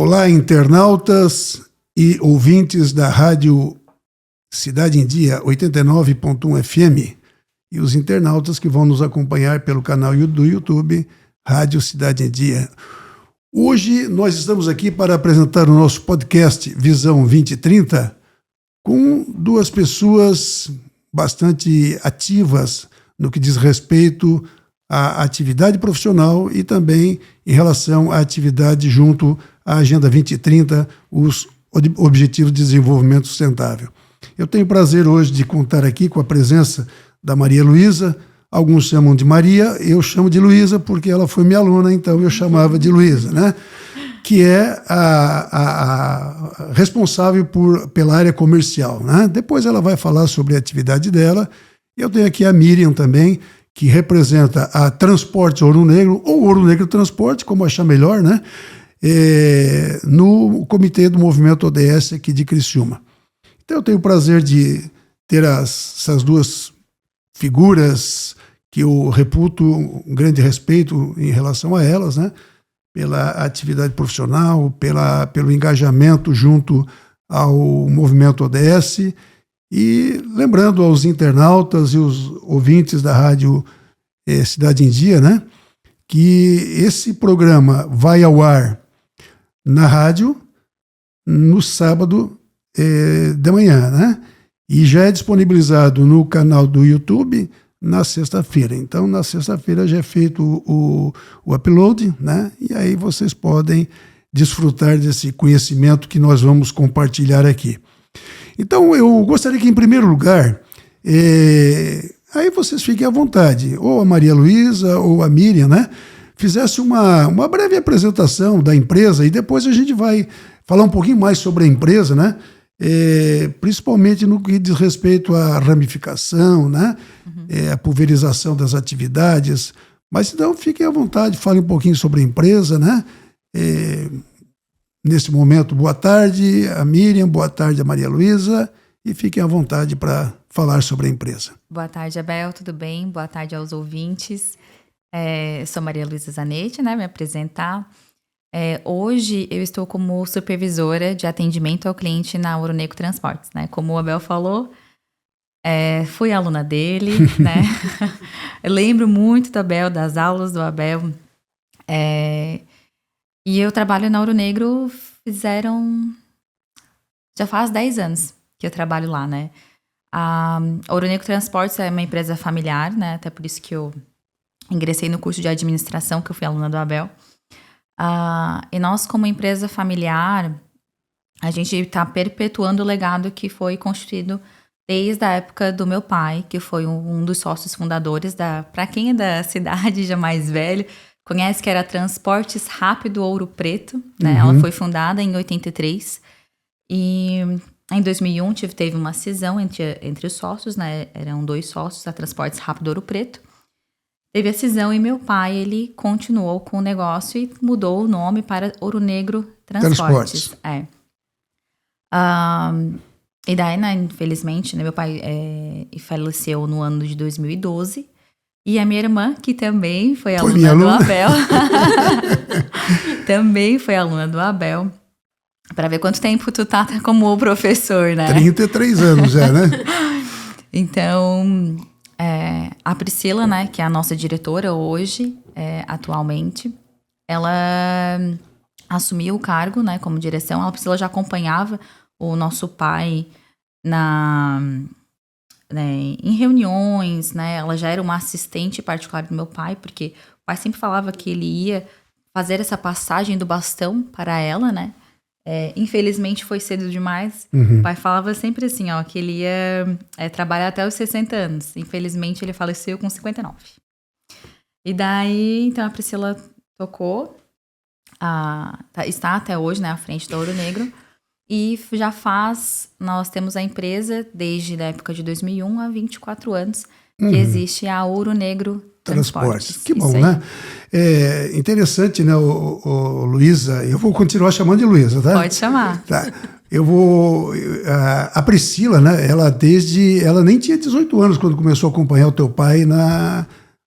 Olá, internautas e ouvintes da Rádio Cidade em Dia 89.1 FM e os internautas que vão nos acompanhar pelo canal do YouTube Rádio Cidade em Dia. Hoje nós estamos aqui para apresentar o nosso podcast Visão 2030 com duas pessoas bastante ativas no que diz respeito à atividade profissional e também em relação à atividade junto à Agenda 2030, os Objetivos de Desenvolvimento Sustentável. Eu tenho o prazer hoje de contar aqui com a presença da Maria Luísa. Alguns chamam de Maria, eu chamo de Luísa porque ela foi minha aluna, então eu chamava de Luísa, né? Que é a responsável pela área comercial, né? Depois ela vai falar sobre a atividade dela. Eu tenho aqui a Miriam também, que representa a Transportes Ouro Negro, ou Ouro Negro Transporte, como achar melhor, né? No comitê do Movimento ODS aqui de Criciúma. Então eu tenho o prazer de ter essas duas figuras que eu reputo um grande respeito em relação a elas, né? Pela atividade profissional, pelo engajamento junto ao Movimento ODS. E lembrando aos internautas e os ouvintes da Rádio Cidade em Dia, né, que esse programa vai ao ar na rádio no sábado de manhã, né, e já é disponibilizado no canal do YouTube na sexta-feira. Então, na sexta-feira já é feito o upload, né, e aí vocês podem desfrutar desse conhecimento que nós vamos compartilhar aqui. Então, eu gostaria que, em primeiro lugar, aí vocês fiquem à vontade, ou a Maria Luísa ou a Miriam, né, fizesse uma breve apresentação da empresa e depois a gente vai falar um pouquinho mais sobre a empresa, né, principalmente no que diz respeito à ramificação, né, a pulverização das atividades. Mas então, fiquem à vontade, falem um pouquinho sobre a empresa, né. Nesse momento, boa tarde a Miriam, boa tarde a Maria Luísa e fiquem à vontade para falar sobre a empresa. Boa tarde, Abel, tudo bem? Boa tarde aos ouvintes. Sou Maria Luísa Zanetti, né? Me apresentar. Hoje eu estou como supervisora de atendimento ao cliente na Ouro Negro Transportes, né? Como o Abel falou, fui aluna dele, né? Eu lembro muito do Abel, das aulas do Abel. E eu trabalho na Ouro Negro, já faz 10 anos que eu trabalho lá, né? A Ouro Negro Transportes é uma empresa familiar, né? Até por isso que eu ingressei no curso de administração, que eu fui aluna do Abel. E nós, como empresa familiar, a gente está perpetuando o legado que foi construído desde a época do meu pai, que foi um dos sócios fundadores para quem é da cidade, já mais velho, conhece que era Transportes Rápido Ouro Preto, né? Ela foi fundada em 83 e em 2001 teve uma cisão entre os sócios, né? Eram 2 sócios, a Transportes Rápido Ouro Preto. Teve a cisão e meu pai, ele continuou com o negócio e mudou o nome para Ouro Negro Transportes. E daí, né, infelizmente, né, meu pai faleceu no ano de 2012. E a minha irmã, que também foi aluna do Abel, também foi aluna do Abel, para ver quanto tempo tu tá como professor, né? 33 anos já, né? Então, a Priscila, né, que é a nossa diretora hoje, atualmente, ela assumiu o cargo, né, como direção. A Priscila já acompanhava o nosso pai em reuniões, né? Ela já era uma assistente particular do meu pai, porque o pai sempre falava que ele ia fazer essa passagem do bastão para ela, né? Infelizmente foi cedo demais. O pai falava sempre assim, ó, que ele ia trabalhar até os 60 anos. Infelizmente ele faleceu com 59. E daí, então a Priscila tocou, está até hoje, né, à frente do Ouro Negro. E nós temos a empresa desde a época de 2001 há 24 anos que existe a Ouro Negro Transportes. Que bom, né? É interessante, né, Luísa, eu vou continuar chamando de Luísa, tá? Pode chamar. Tá. A Priscila, né, ela nem tinha 18 anos quando começou a acompanhar o teu pai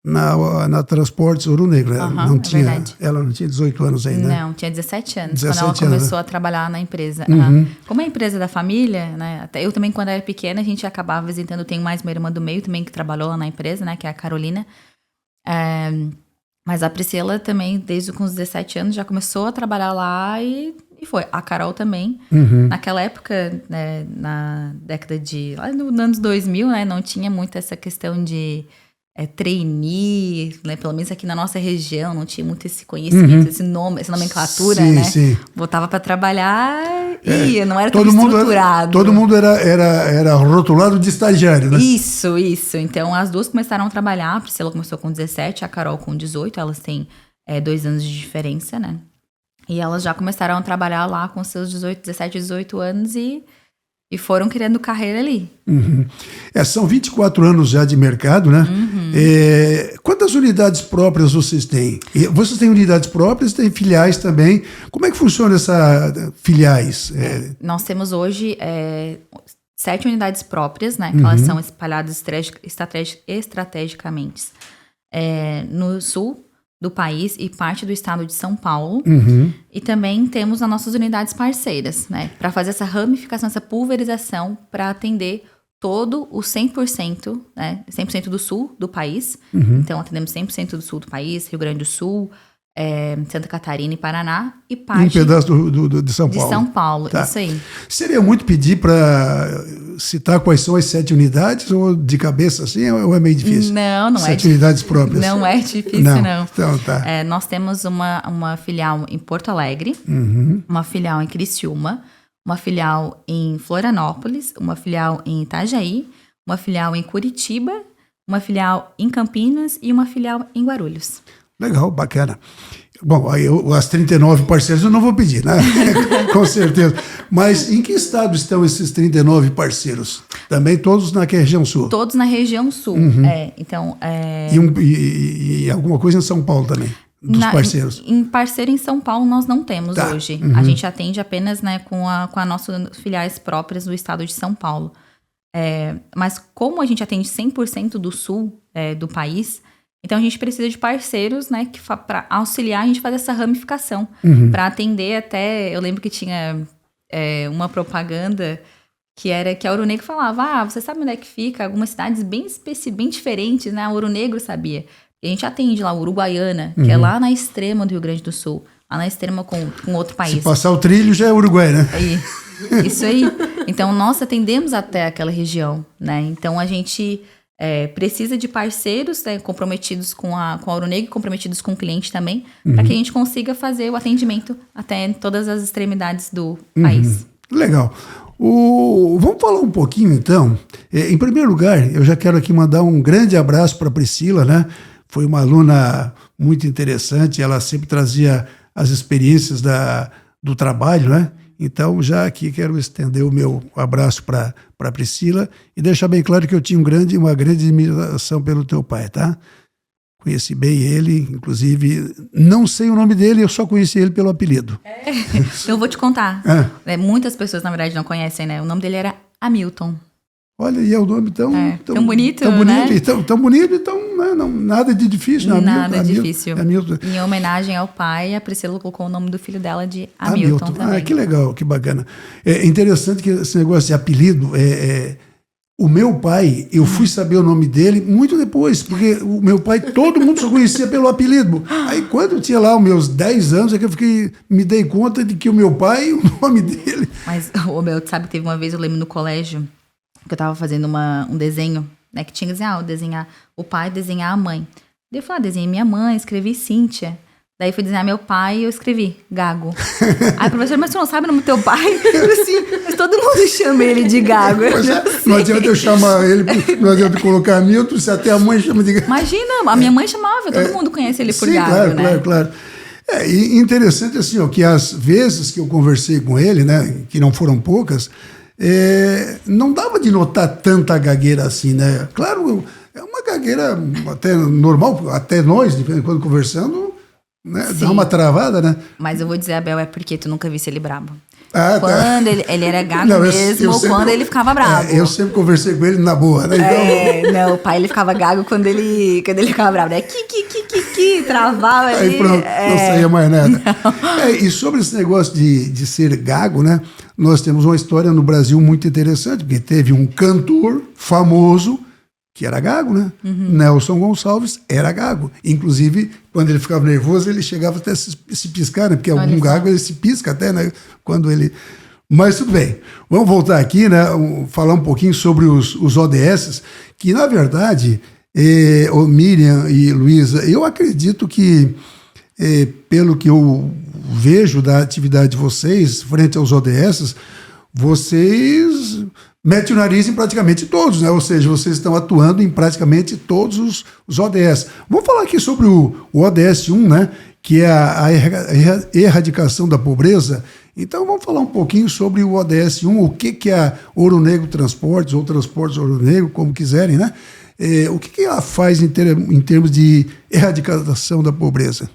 na Transportes Ouro Negro. Verdade. Ela não tinha 18 anos ainda. Não, tinha 17 anos 17 quando ela começou né? a trabalhar na empresa. Uhum. Como é a empresa da família, né? Até eu também, quando era pequena, a gente acabava visitando. Tenho mais uma irmã do meio também que trabalhou lá na empresa, né? Que é a Carolina. Mas a Priscila também, desde com os 17 anos, já começou a trabalhar lá e foi. A Carol também. Naquela época, né, na década de... Lá nos anos 2000, né? Não tinha muito essa questão de trainee, né? Pelo menos aqui na nossa região, não tinha muito esse conhecimento, esse nome, essa nomenclatura, sim, né? Sim. Botava para trabalhar e ia, não era tão todo estruturado. Todo mundo era rotulado de estagiário, né? Isso. Então, as duas começaram a trabalhar. A Priscila começou com 17, a Carol com 18. Elas têm 2 anos de diferença, né? E elas já começaram a trabalhar lá com seus 17, 18 anos e foram criando carreira ali. São 24 anos já de mercado, né? Quantas unidades próprias vocês têm? Vocês têm unidades próprias, têm filiais também. Como é que funciona essas filiais? Nós temos hoje 7 unidades próprias, né? Que elas são espalhadas estrategicamente no sul do país e parte do estado de São Paulo. E também temos as nossas unidades parceiras, né? Para fazer essa ramificação, essa pulverização para atender todo o 100%, né? 100% do sul do país. Então, atendemos 100% do sul do país, Rio Grande do Sul, Santa Catarina e Paraná. E parte um pedaço de São Paulo. De São Paulo, tá. Isso aí. Seria muito pedir para citar quais são as 7 unidades, ou de cabeça assim, ou é meio difícil? Não 7 unidades próprias. Não é difícil, não. Então, tá. Nós temos uma filial em Porto Alegre, uma filial em Criciúma, uma filial em Florianópolis, uma filial em Itajaí, uma filial em Curitiba, uma filial em Campinas e uma filial em Guarulhos. Legal, bacana. Bom, aí as 39 parceiros eu não vou pedir, né? Com certeza. Mas em que estado estão esses 39 parceiros? Também todos na região sul? Todos na região sul. Então, E alguma coisa em São Paulo também, dos parceiros? Em parceiro em São Paulo nós não temos hoje. A gente atende apenas, né, com a nossas filiais próprias do estado de São Paulo. Mas como a gente atende 100% do sul do país... Então, a gente precisa de parceiros, né, para auxiliar a gente a fazer essa ramificação. Para atender até... Eu lembro que tinha uma propaganda que era que a Ouro Negro falava, você sabe onde é que fica? Algumas cidades bem diferentes, né? A Ouro Negro sabia. E a gente atende lá, Uruguaiana, que é lá na extrema do Rio Grande do Sul. Lá na extrema com outro país. Se passar o trilho, já é Uruguai, né? Isso aí. Então, nós atendemos até aquela região, né? Então, a gente... precisa de parceiros, né, comprometidos com a Ouro Negro, comprometidos com o cliente também, para que a gente consiga fazer o atendimento até em todas as extremidades do país. Legal. Vamos falar um pouquinho, então. Em primeiro lugar, eu já quero aqui mandar um grande abraço para a Priscila, né? Foi uma aluna muito interessante, ela sempre trazia as experiências do trabalho, né? Então, já aqui quero estender o meu abraço para a Priscila e deixar bem claro que eu tinha uma grande admiração pelo teu pai, tá? Conheci bem ele, inclusive, não sei o nome dele, eu só conheci ele pelo apelido. Eu vou te contar. Muitas pessoas, na verdade, não conhecem, né? O nome dele era Hamilton. Olha, e é o nome tão bonito, tão né? bonito, tão bonito e tão, né, nada de difícil. Né? Nada difícil. Hamilton. Em homenagem ao pai, a Priscila colocou o nome do filho dela de Hamilton também. Que legal, que bacana. É interessante que esse negócio de apelido, o meu pai, eu fui saber o nome dele muito depois, porque o meu pai, todo mundo só conhecia pelo apelido. Aí quando eu tinha lá os meus 10 anos, é que eu me dei conta de que o meu pai, o nome dele... Mas, sabe que teve uma vez, eu lembro no colégio, que eu tava fazendo um desenho, né, que tinha que desenhar o pai, desenhar a mãe. Daí eu falei, desenhei minha mãe, escrevi Cíntia. Daí fui desenhar meu pai e eu escrevi Gago. Aí o professor, mas você não sabe o nome do teu pai? Eu assim, mas todo mundo chama ele de Gago. Não adianta eu chamar ele, não adianta colocar Hamilton, se até a mãe chama de Gago. Imagina, a minha mãe chamava, todo mundo conhece ele por Gago, né? Claro. E interessante assim, que as vezes que eu conversei com ele, né, que não foram poucas, não dava de notar tanta gagueira assim, né? Claro, é uma gagueira até normal, até nós, de vez em quando conversando, né? Dá uma travada, né? Mas eu vou dizer, Abel, é porque tu nunca visse ele brabo. tá. Quando ele era gago mesmo, ou quando ele ficava bravo. Eu sempre conversei com ele na boa, né? Então, não, o pai ele ficava gago quando ele ficava bravo, né? Travava ali. Aí pronto, não saía mais nada. E sobre esse negócio de ser gago, né? Nós temos uma história no Brasil muito interessante, porque teve um cantor famoso que era gago, né? Nelson Gonçalves era gago. Inclusive, quando ele ficava nervoso, ele chegava até se piscar, né? Porque algum gago ele se pisca até, né? Quando ele... Mas tudo bem. Vamos voltar aqui, né? Falar um pouquinho sobre os ODS, que na verdade, Miriam e Luísa, eu acredito que, pelo que eu vejo da atividade de vocês, frente aos ODS, vocês metem o nariz em praticamente todos, né? Ou seja, vocês estão atuando em praticamente todos os ODS. Vamos falar aqui sobre o ODS 1, né? Que é a erradicação da pobreza. Então vamos falar um pouquinho sobre o ODS 1, o que é a Ouro Negro Transportes, ou Transportes Ouro Negro, como quiserem, né? O que ela faz em termos de erradicação da pobreza?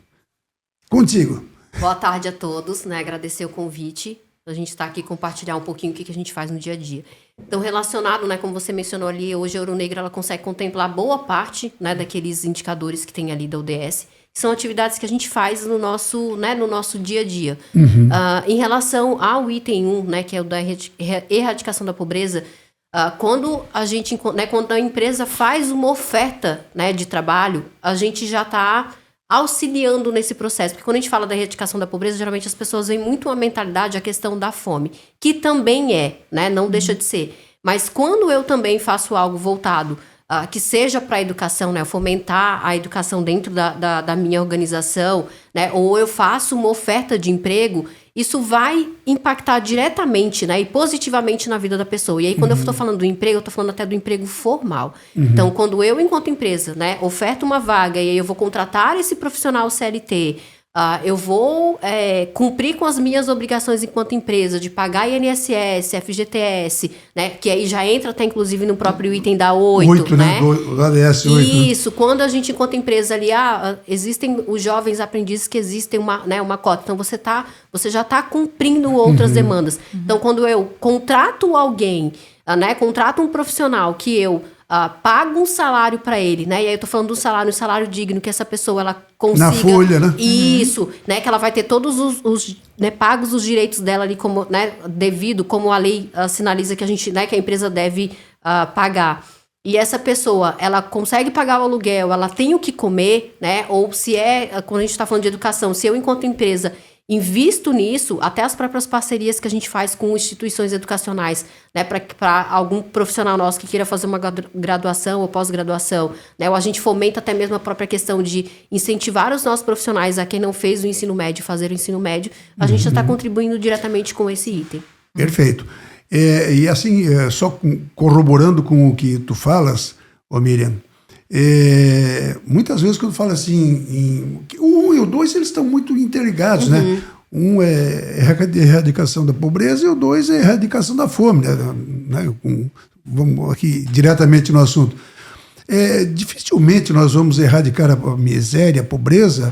Contigo. Boa tarde a todos, né? Agradecer o convite. A gente está aqui compartilhar um pouquinho o que a gente faz no dia a dia. Então, relacionado, né, como você mencionou ali, hoje a Ouro Negro ela consegue contemplar boa parte, né, daqueles indicadores que tem ali da ODS, que são atividades que a gente faz no nosso dia a dia. Em relação ao item 1, né, que é o da erradicação da pobreza, quando a empresa faz uma oferta, né, de trabalho, a gente já está auxiliando nesse processo. Porque quando a gente fala da erradicação da pobreza, geralmente as pessoas veem muito uma mentalidade, a questão da fome, que também né, não deixa de ser. Mas quando eu também faço algo voltado, que seja para a educação, né, fomentar a educação dentro da minha organização, né, ou eu faço uma oferta de emprego, isso vai impactar diretamente, né, e positivamente na vida da pessoa. E aí, quando eu estou falando do emprego, eu estou falando até do emprego formal. Então, quando eu, enquanto empresa, né, oferto uma vaga e aí eu vou contratar esse profissional CLT, eu vou cumprir com as minhas obrigações enquanto empresa de pagar INSS, FGTS, né, que aí já entra até inclusive no próprio item da 8, né? Do ADS 8. Isso, né? Quando a gente enquanto empresa ali, existem os jovens aprendizes que existem uma cota, então você já está cumprindo outras demandas. Então, quando eu contrato alguém, né, contrato um profissional que eu pago um salário para ele, né? E aí eu tô falando do salário, um salário digno, que essa pessoa ela consiga... Na folha, né? Isso, né? Que ela vai ter todos os né, pagos os direitos dela ali como, né, devido, como a lei sinaliza que a gente, né, que a empresa deve pagar. E essa pessoa, ela consegue pagar o aluguel, ela tem o que comer, né? Ou se quando a gente está falando de educação, se eu, enquanto empresa, invisto nisso, até as próprias parcerias que a gente faz com instituições educacionais, né, para algum profissional nosso que queira fazer uma graduação ou pós-graduação, né, ou a gente fomenta até mesmo a própria questão de incentivar os nossos profissionais a quem não fez o ensino médio, fazer o ensino médio, a gente já está contribuindo diretamente com esse item. Perfeito. E assim, só corroborando com o que tu falas, Miriam, muitas vezes quando fala assim, o 1 e o 2 eles estão muito interligados, né? Um é erradicação da pobreza e o 2 é erradicação da fome, né? Vamos aqui diretamente no assunto. Dificilmente nós vamos erradicar a miséria, a pobreza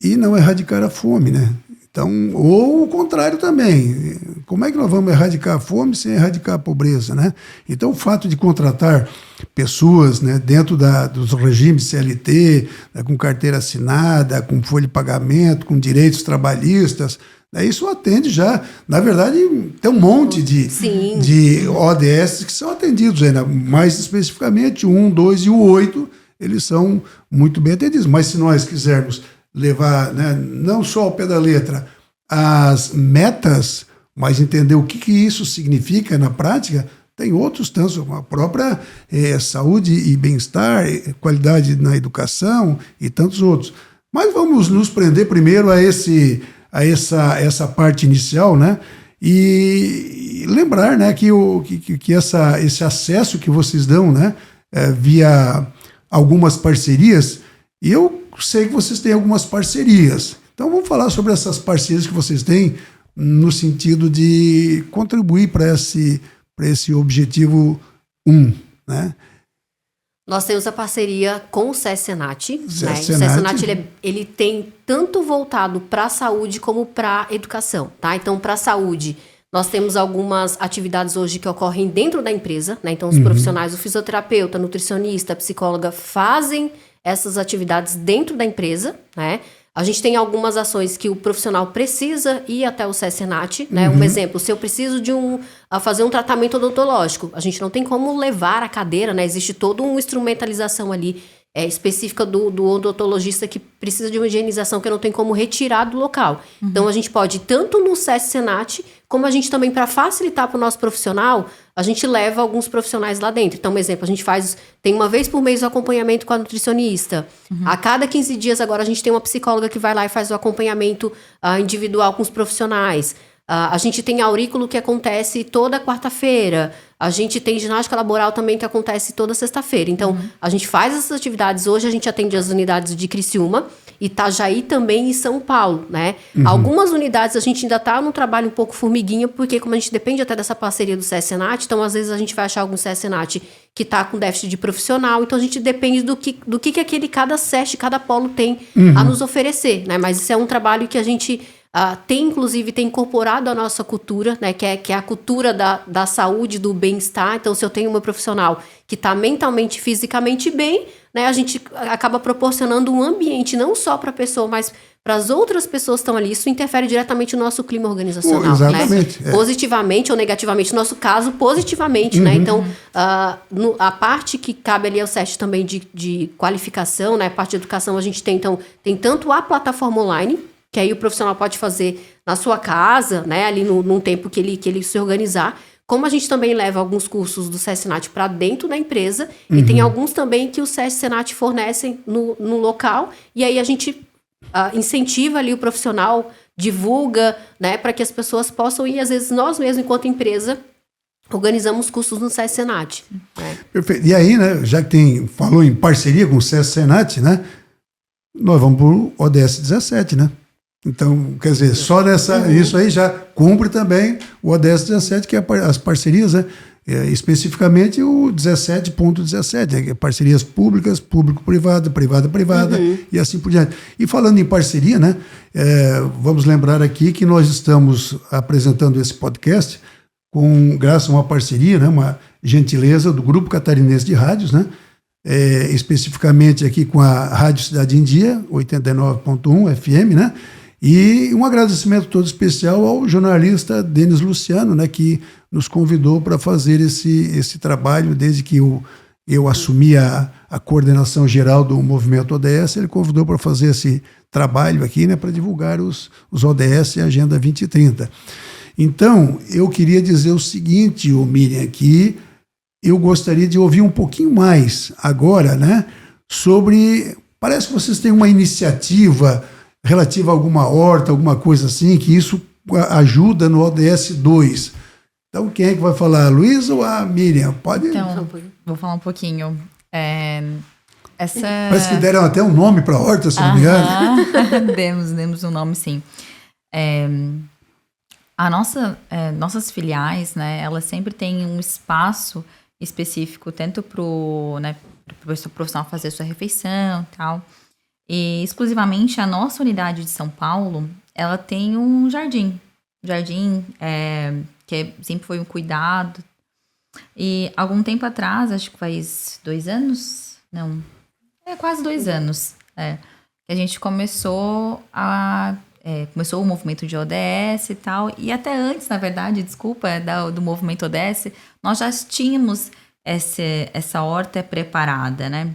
e não erradicar a fome, né? Então, ou o contrário também. Como é que nós vamos erradicar a fome sem erradicar a pobreza, né? Então, o fato de contratar pessoas, né, dentro dos regimes CLT, né, com carteira assinada, com folha de pagamento, com direitos trabalhistas, né, isso atende já. Na verdade, tem um monte de ODS que são atendidos ainda. Mais especificamente, o 1, 2 e o 8, eles são muito bem atendidos. Mas se nós quisermos levar, né, não só ao pé da letra as metas, mas entender o que isso significa na prática, tem outros tantos, a própria saúde e bem-estar, qualidade na educação e tantos outros. Mas vamos nos prender primeiro a essa parte inicial, né? E lembrar, né, que esse acesso que vocês dão, né, via algumas parcerias, e eu sei que vocês têm algumas parcerias. Então vamos falar sobre essas parcerias que vocês têm no sentido de contribuir para esse objetivo 1, né? Nós temos a parceria com o SESC Senat. Né? O SESC Senat. Senat ele tem tanto voltado para a saúde como para a educação. Tá? Então, para a saúde, nós temos algumas atividades hoje que ocorrem dentro da empresa. Né? Então, os profissionais, o fisioterapeuta, nutricionista, psicóloga, fazem essas atividades dentro da empresa. Né? A gente tem algumas ações que o profissional precisa ir até o SESC Senat, né? Um exemplo, se eu preciso de fazer um tratamento odontológico, a gente não tem como levar a cadeira, né? Existe toda uma instrumentalização ali específica do odontologista que precisa de uma higienização que não tem como retirar do local. Então, a gente pode ir tanto no SESC Senat, como a gente também, para facilitar para o nosso profissional, a gente leva alguns profissionais lá dentro. Então, um exemplo, a gente tem uma vez por mês o acompanhamento com a nutricionista. A cada 15 dias agora a gente tem uma psicóloga que vai lá e faz o acompanhamento individual com os profissionais. A gente tem aurículo que acontece toda quarta-feira. A gente tem ginástica laboral também que acontece toda sexta-feira. Então, a gente faz essas atividades. Hoje a gente atende as unidades de Criciúma, Itajaí também e São Paulo, né? Algumas unidades a gente ainda está num trabalho um pouco formiguinha, porque como a gente depende até dessa parceria do SESC Senat, então às vezes a gente vai achar algum SESC Senat que está com déficit de profissional, então a gente depende do que cada SESC, cada polo tem a nos oferecer, né? Mas isso é um trabalho que a gente inclusive tem incorporado a nossa cultura, né, que é a cultura da saúde, do bem-estar. Então, se eu tenho uma profissional que está mentalmente e fisicamente bem, né, a gente acaba proporcionando um ambiente não só para a pessoa, mas para as outras pessoas que estão ali. Isso interfere diretamente no nosso clima organizacional. Exatamente. Né? Positivamente ou negativamente. No nosso caso, positivamente. Né? Então, a parte que cabe ali ao SESC também de qualificação, né, a parte de educação, a gente tem tanto a plataforma online, que aí o profissional pode fazer na sua casa, né, ali num tempo que ele se organizar, como a gente também leva alguns cursos do SESC Senat para dentro da empresa, e tem alguns também que o SESC Senat fornecem no local, e aí a gente incentiva ali o profissional, divulga, né, para que as pessoas possam ir, às vezes nós mesmos, enquanto empresa, organizamos cursos no SESC Senat. Né? Perfeito. E aí, né, já que falou em parceria com o SESC Senat, né, nós vamos para o ODS 17, né? Então, quer dizer, só isso aí já cumpre também o ODS 17, que é as parcerias, né? Especificamente o 17.17, né? Que é parcerias públicas, público-privado, privada-privada e assim por diante. E falando em parceria, né? Vamos lembrar aqui que nós estamos apresentando esse podcast graças a uma parceria, né? Uma gentileza do Grupo Catarinense de Rádios, né? Especificamente aqui com a Rádio Cidade em Dia, 89.1 FM, né? E um agradecimento todo especial ao jornalista Denis Luciano, né, que nos convidou para fazer esse trabalho desde que eu assumi a coordenação geral do movimento ODS. Ele convidou para fazer esse trabalho aqui, né, para divulgar os ODS e a Agenda 2030. Então, eu queria dizer o seguinte, Miriam, que eu gostaria de ouvir um pouquinho mais agora, né, sobre... Parece que vocês têm uma iniciativa relativa a alguma horta, alguma coisa assim, que isso ajuda no ODS 2. Então, quem é que vai falar? A Luísa ou a Miriam? Pode? Então, vou falar um pouquinho. Parece que deram até um nome para a horta, se não me engano. Demos um nome, sim. Nossas filiais, né, elas sempre têm um espaço específico, tanto para o profissional fazer sua refeição e tal. E exclusivamente a nossa unidade de São Paulo, ela tem um jardim. Que sempre foi um cuidado. E algum tempo atrás, acho que faz 2 anos, não, quase 2 anos, que a gente começou o movimento de ODS e tal. E até antes, na verdade, do movimento ODS, nós já tínhamos essa horta preparada, né?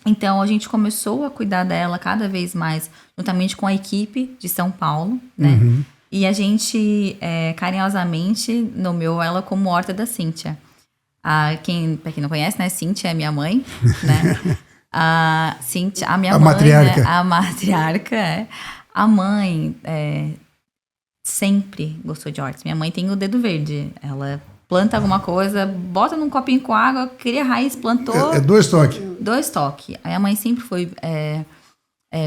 Então, a gente começou a cuidar dela cada vez mais, juntamente com a equipe de São Paulo, né? E a gente, carinhosamente, nomeou ela como Horta da Cíntia. Pra quem não conhece, né? Cíntia é minha mãe, né? A Cíntia, a minha mãe... Matriarca. Né? A matriarca, A mãe sempre gostou de hortas. Minha mãe tem o dedo verde. Ela planta alguma coisa, bota num copinho com água, cria raiz, plantou... 2 toques. 2 toques. Aí a mãe sempre foi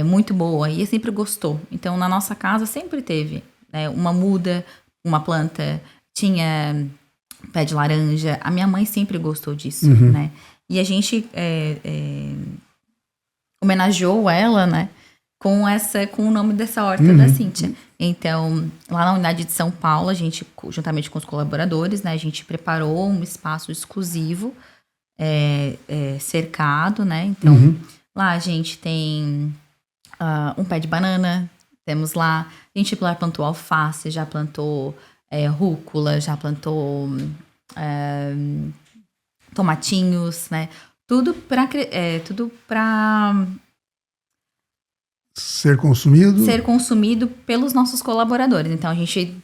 muito boa e sempre gostou. Então, na nossa casa sempre teve uma muda, uma planta, tinha pé de laranja. A minha mãe sempre gostou disso, né? E a gente homenageou ela, né? Com o nome dessa horta da Cíntia. Então, lá na unidade de São Paulo, a gente, juntamente com os colaboradores, né? A gente preparou um espaço exclusivo, cercado, né? Então, lá a gente tem um pé de banana, temos lá, a gente lá plantou alface, já plantou rúcula, já plantou tomatinhos, né? Tudo para ser consumido pelos nossos colaboradores. Então a gente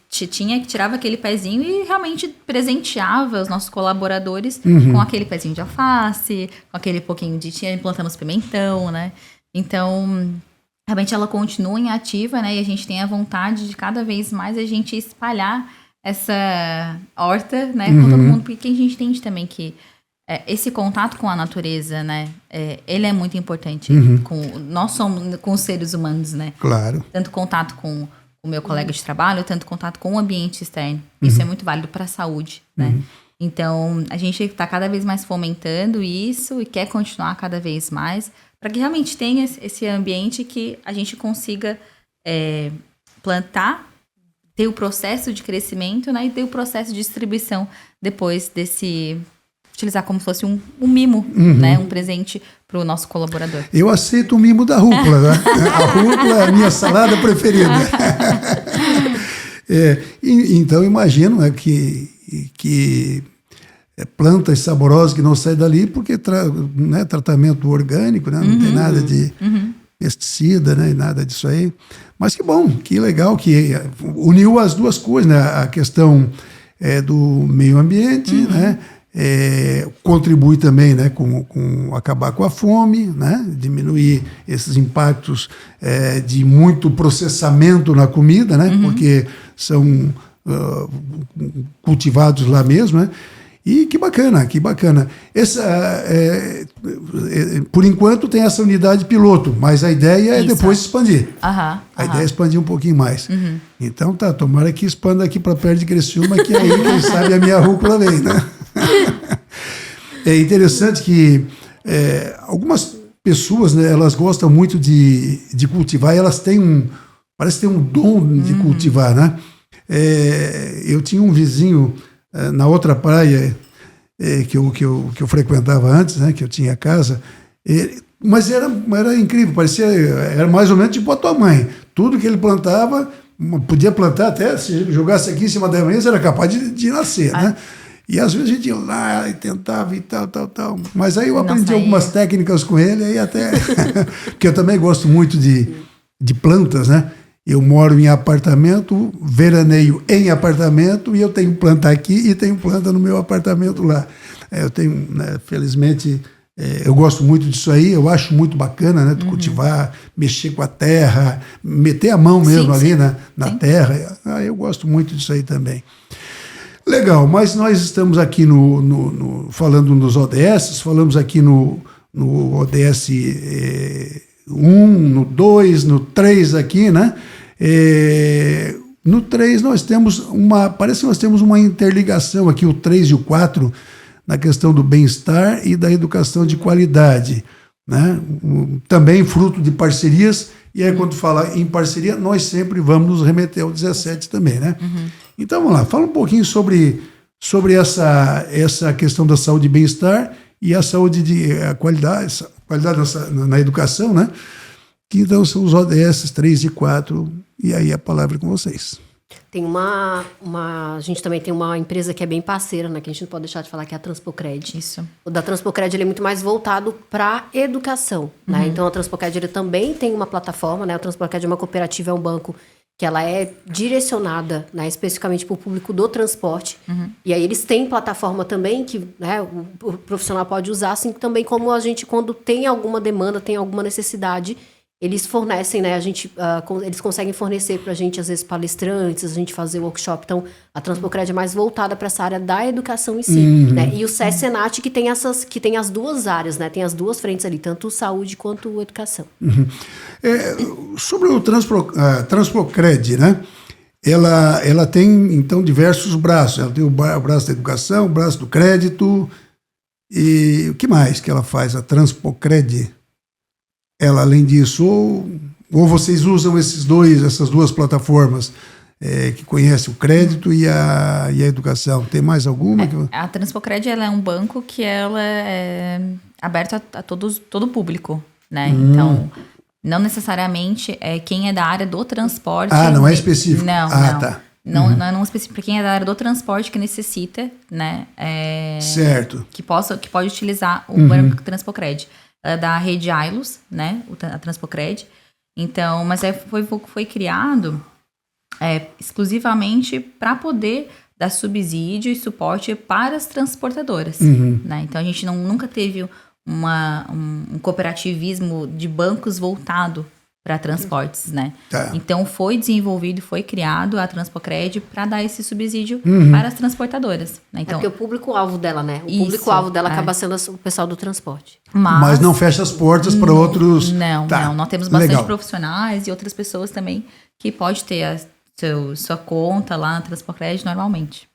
tirava aquele pezinho e realmente presenteava os nossos colaboradores com aquele pezinho de alface, com aquele pouquinho plantamos pimentão, né? Então realmente ela continua em ativa, né? E a gente tem a vontade de cada vez mais a gente espalhar essa horta, né? Com todo mundo, porque a gente entende também que esse contato com a natureza, né? Ele é muito importante. Nós somos com os seres humanos, né? Claro. Tanto contato com o meu colega de trabalho, tanto contato com o ambiente externo. Isso é muito válido para a saúde, né? Então, a gente está cada vez mais fomentando isso e quer continuar cada vez mais para que realmente tenha esse ambiente que a gente consiga plantar, ter o processo de crescimento, né? E ter o processo de distribuição depois desse... utilizar como se fosse um mimo, né? Um presente para o nosso colaborador. Eu aceito o mimo da rúcula, né? A rúcula é a minha salada preferida. Então, imagino, né, que plantas saborosas que não saem dali porque né, tratamento orgânico, né? Não tem nada de pesticida, né? Nada disso aí. Mas que bom, que legal que uniu as duas coisas, né? A questão do meio ambiente, né? Contribui também, né, com acabar com a fome, né, diminuir esses impactos de muito processamento na comida, né, porque são cultivados lá mesmo, né, e que bacana, que bacana. Por enquanto tem essa unidade piloto, mas a ideia é depois expandir. A ideia é expandir um pouquinho mais. Então tá, tomara que expanda aqui para perto de Criciúma, que aí, quem sabe, a minha rúcula vem, né? É interessante que algumas pessoas, né, elas gostam muito de cultivar, e elas têm parece ter um dom de cultivar, né? Eu tinha um vizinho na outra praia que eu frequentava antes, né, que eu tinha casa, mas era incrível, era mais ou menos tipo a tua mãe. Tudo que ele plantava, podia plantar até, se jogasse aqui em cima da mesa, era capaz de nascer, né? E às vezes a gente ia lá e tentava e tal. Mas aí eu aprendi algumas técnicas com ele, aí até... Porque eu também gosto muito de plantas, né? Eu moro em apartamento, veraneio em apartamento, e eu tenho planta aqui e tenho planta no meu apartamento lá. Eu tenho, né, felizmente, eu gosto muito disso aí, eu acho muito bacana, né? Cultivar, mexer com a terra, meter a mão mesmo ali na terra. Eu gosto muito disso aí também. Legal, mas nós estamos aqui falando nos ODS, falamos aqui no ODS 1, no 2, no 3 aqui, né? No 3 parece que nós temos uma interligação aqui, o 3 e o 4, na questão do bem-estar e da educação de qualidade, né? Também fruto de parcerias, e aí quando fala em parceria, nós sempre vamos nos remeter ao 17 também, né? Então vamos lá, fala um pouquinho sobre essa questão da saúde e bem-estar e a saúde a qualidade na educação, né? Que então são os ODS 3 e 4, e aí a palavra é com vocês. Tem a gente também tem uma empresa que é bem parceira, né, que a gente não pode deixar de falar, que é a Transpocred. Isso. O da Transpocred, ele é muito mais voltado para educação, né? Então a Transpocred, ele também tem uma plataforma, né? A Transpocred é uma cooperativa, é um banco que ela é direcionada, né, especificamente para o público do transporte. E aí eles têm plataforma também que, né, o profissional pode usar, assim também como a gente, quando tem alguma demanda, tem alguma necessidade, eles fornecem, né? Eles conseguem fornecer para a gente, às vezes, palestrantes, a gente fazer workshop. Então, a Transpocred é mais voltada para essa área da educação em si, né? E o SESC-Senat que tem as duas áreas, né? Tem as duas frentes ali, tanto saúde quanto educação. Sobre o Transpocred, né? Ela tem, então, diversos braços. Ela tem o braço da educação, o braço do crédito. E o que mais que ela faz? A Transpocred, ela além disso, ou vocês usam essas duas plataformas que conhecem o crédito e a educação? Tem mais alguma? A Transpocred, ela é um banco que ela é aberta a todo o público, né? Então, não necessariamente quem é da área do transporte... não é específico? Não, não. Tá. Não é específico para quem é da área do transporte que necessita, né? Certo. Que pode utilizar o banco Transpocred. Ela é da rede Ailos, né? A Transpocred. Então, mas foi criado exclusivamente para poder dar subsídio e suporte para as transportadoras, né? Então, a gente nunca teve um cooperativismo de bancos voltado para transportes, né? Tá. Então, foi desenvolvido, foi criado a Transpocred para dar esse subsídio para as transportadoras, né? Então, porque o público-alvo dela, né? O público-alvo dela acaba sendo o pessoal do transporte. Mas não fecha as portas para outros... Não. Nós temos bastante profissionais e outras pessoas também que pode ter sua conta lá na Transpocred normalmente.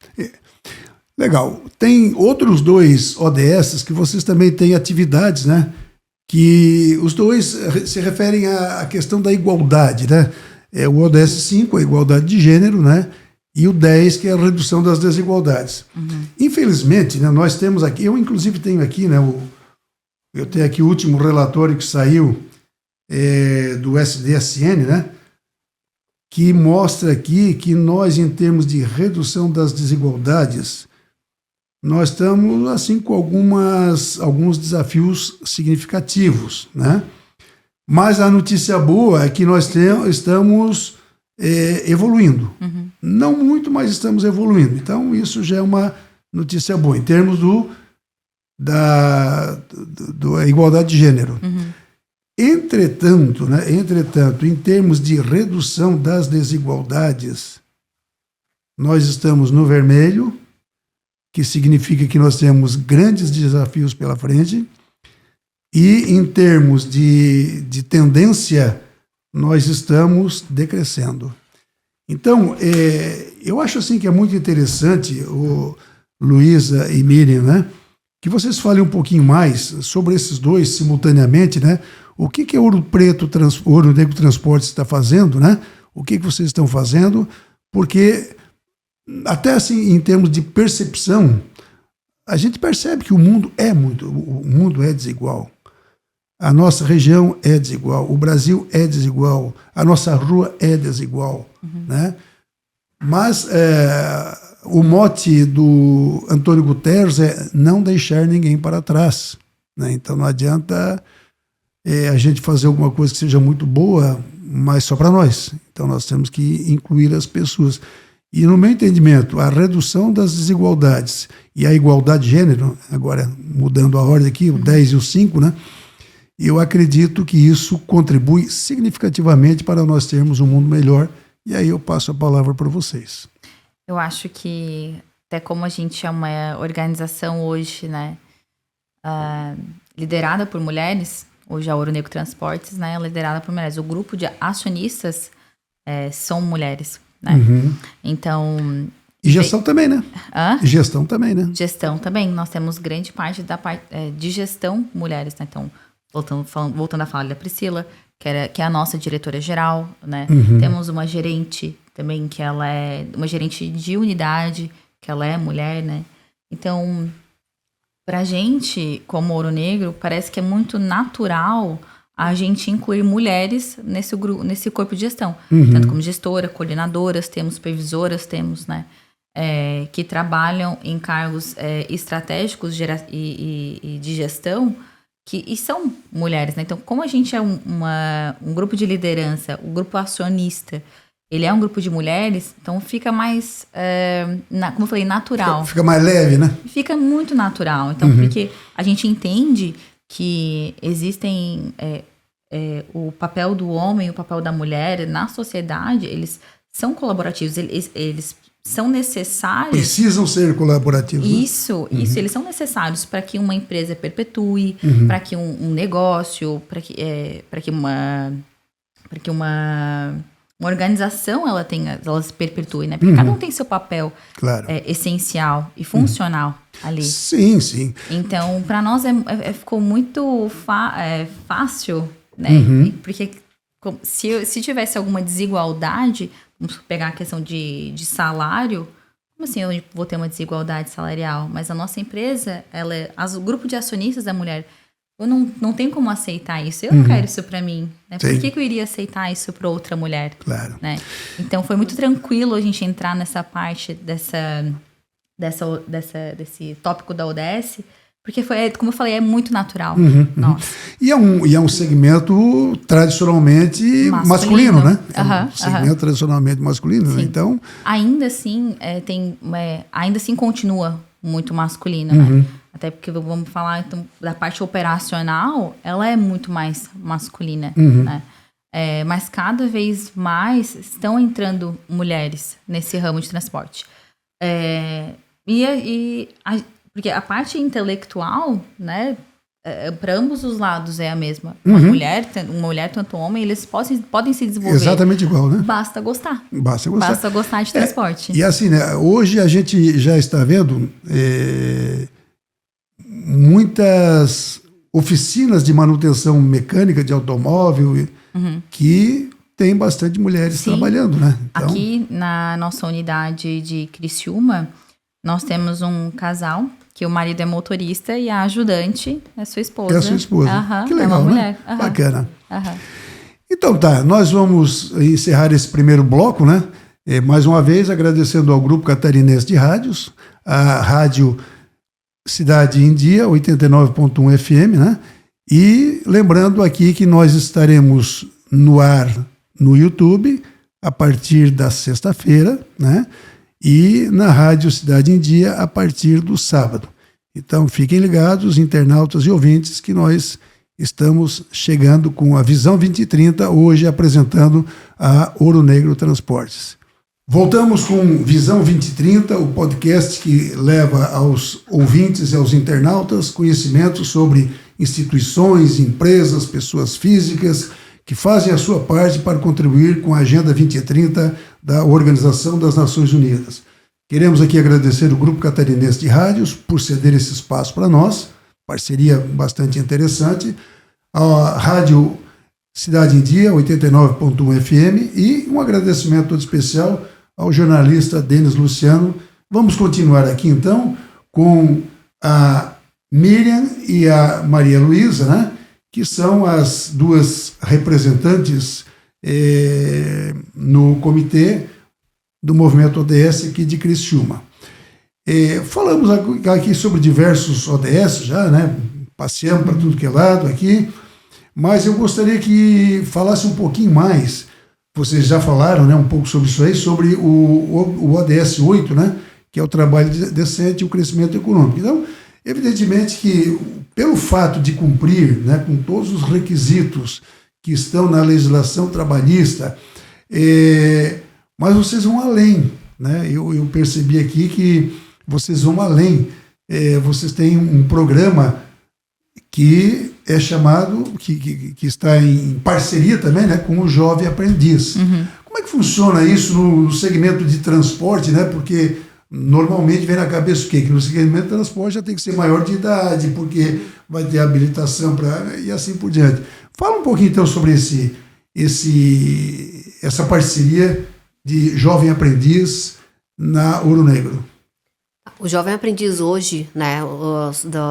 Legal. Tem outros 2 ODS que vocês também têm atividades, né? Que os 2 se referem à questão da igualdade, né? O ODS 5, a igualdade de gênero, né? E o 10, que é a redução das desigualdades. Infelizmente, né, nós temos aqui, eu inclusive tenho aqui, né? Eu tenho aqui o último relatório que saiu do SDSN, né? Que mostra aqui que nós, em termos de redução das desigualdades, nós estamos assim com alguns desafios significativos, né? Mas a notícia boa é que nós estamos evoluindo. Não muito, mas estamos evoluindo. Então, isso já é uma notícia boa, em termos da igualdade de gênero. Entretanto, em termos de redução das desigualdades, nós estamos no vermelho, que significa que nós temos grandes desafios pela frente, e em termos de tendência, nós estamos decrescendo. Então, eu acho assim que é muito interessante, Luísa e Miriam, né, que vocês falem um pouquinho mais sobre esses 2 simultaneamente, né? O que é Ouro Negro Transportes está fazendo, né? O que vocês estão fazendo? Porque até assim, em termos de percepção, a gente percebe que o mundo é desigual. A nossa região é desigual, o Brasil é desigual, a nossa rua é desigual, né? Mas o mote do Antônio Guterres é não deixar ninguém para trás, né? Então não adianta a gente fazer alguma coisa que seja muito boa, mas só para nós. Então nós temos que incluir as pessoas. E no meu entendimento, a redução das desigualdades e a igualdade de gênero, agora mudando a ordem aqui, o 10 e o 5, né? Eu acredito que isso contribui significativamente para nós termos um mundo melhor. E aí eu passo a palavra para vocês. Eu acho que, até como a gente é uma organização hoje, né, liderada por mulheres, hoje a Ouro Negro Transportes, né, é liderada por mulheres. O grupo de acionistas são mulheres, né? Então... E gestão também, né? Gestão também, né? Gestão também. Nós temos grande parte de gestão mulheres, né? Então, voltando a falar da Priscila, que é a nossa diretora-geral, né? Temos uma gerente também, que ela é uma gerente de unidade, que ela é mulher, né? Então, pra gente, como Ouro Negro, parece que é muito natural a gente incluir mulheres nesse corpo de gestão. Tanto como gestora, coordenadoras, temos supervisoras, temos, né? Que trabalham em cargos estratégicos e de gestão, e são mulheres, né? Então, como a gente é um grupo de liderança, o grupo acionista, ele é um grupo de mulheres, então fica mais, como eu falei, natural. Fica mais leve, né? Fica muito natural. Então, porque a gente entende que existem o papel do homem e o papel da mulher na sociedade, eles são colaborativos, eles são necessários. Precisam ser colaborativos. Isso, eles são necessários para que uma empresa perpetue, para que um negócio, para que uma uma organização ela se perpetue, né? Porque cada um tem seu papel Claro. essencial e funcional ali. Sim, sim. Então, para nós ficou muito fácil, né? Porque se tivesse alguma desigualdade, vamos pegar a questão de salário, como assim eu vou ter uma desigualdade salarial? Mas a nossa empresa, o grupo de acionistas da mulher, eu não tenho como aceitar isso. Eu não quero isso para mim. Né? Por que eu iria aceitar isso para outra mulher? Claro. Né? Então, foi muito tranquilo a gente entrar nessa parte desse tópico da ODS, porque foi, como eu falei, é muito natural. Nossa. E é um segmento tradicionalmente masculino, né? Segmento tradicionalmente masculino, né? Então... Ainda assim, ainda assim continua muito masculino, né? Até porque vamos falar então, da parte operacional, ela é muito mais masculina, né? Mas cada vez mais estão entrando mulheres nesse ramo de transporte. Porque a parte intelectual, né, para ambos os lados é a mesma. Uma mulher, tanto homem, eles podem se desenvolver. Exatamente igual, né? Basta gostar. Basta gostar de transporte. E assim, né, hoje a gente já está vendo muitas oficinas de manutenção mecânica de automóvel que tem bastante mulheres trabalhando, né? Então, aqui na nossa unidade de Criciúma, nós temos um casal que o marido é motorista e a ajudante é sua esposa. É a sua esposa. Que legal, é uma mulher. Né? Bacana. Então tá, nós vamos encerrar esse primeiro bloco, né? Mais uma vez agradecendo ao Grupo Catarinense de Rádios, a Rádio Cidade em Dia, 89.1 FM, né? E lembrando aqui que nós estaremos no ar no YouTube a partir da sexta-feira, né? E na Rádio Cidade em Dia a partir do sábado. Então fiquem ligados, internautas e ouvintes, que nós estamos chegando com a Visão 2030, hoje apresentando a Ouro Negro Transportes. Voltamos com Visão 2030, o podcast que leva aos ouvintes e aos internautas conhecimento sobre instituições, empresas, pessoas físicas que fazem a sua parte para contribuir com a Agenda 2030 da Organização das Nações Unidas. Queremos aqui agradecer o Grupo Catarinense de Rádios por ceder esse espaço para nós, parceria bastante interessante, a Rádio Cidade em Dia, 89.1 FM, e um agradecimento todo especial ao jornalista Denis Luciano. Vamos continuar aqui então com a Miriam e a Maria Luísa, né? Que são as duas representantes no comitê do movimento ODS aqui de Criciúma. Falamos aqui sobre diversos ODS já, né? Passeamos para tudo que é lado aqui, mas eu gostaria que falasse um pouquinho mais. Vocês já falaram, né, um pouco sobre isso aí, sobre o ODS 8, né? Que é o trabalho decente e o crescimento econômico. Então, evidentemente que, pelo fato de cumprir, né, com todos os requisitos que estão na legislação trabalhista, mas vocês vão além, né? Eu percebi aqui que vocês vão além. Vocês têm um programa que é chamado, que está em parceria também, né, com o Jovem Aprendiz. Como é que funciona isso no segmento de transporte, né? Porque normalmente vem na cabeça o quê? Que no segmento de transporte já tem que ser maior de idade, porque vai ter habilitação e assim por diante. Fala um pouquinho então sobre essa parceria de Jovem Aprendiz na Ouro Negro. O Jovem Aprendiz hoje, né,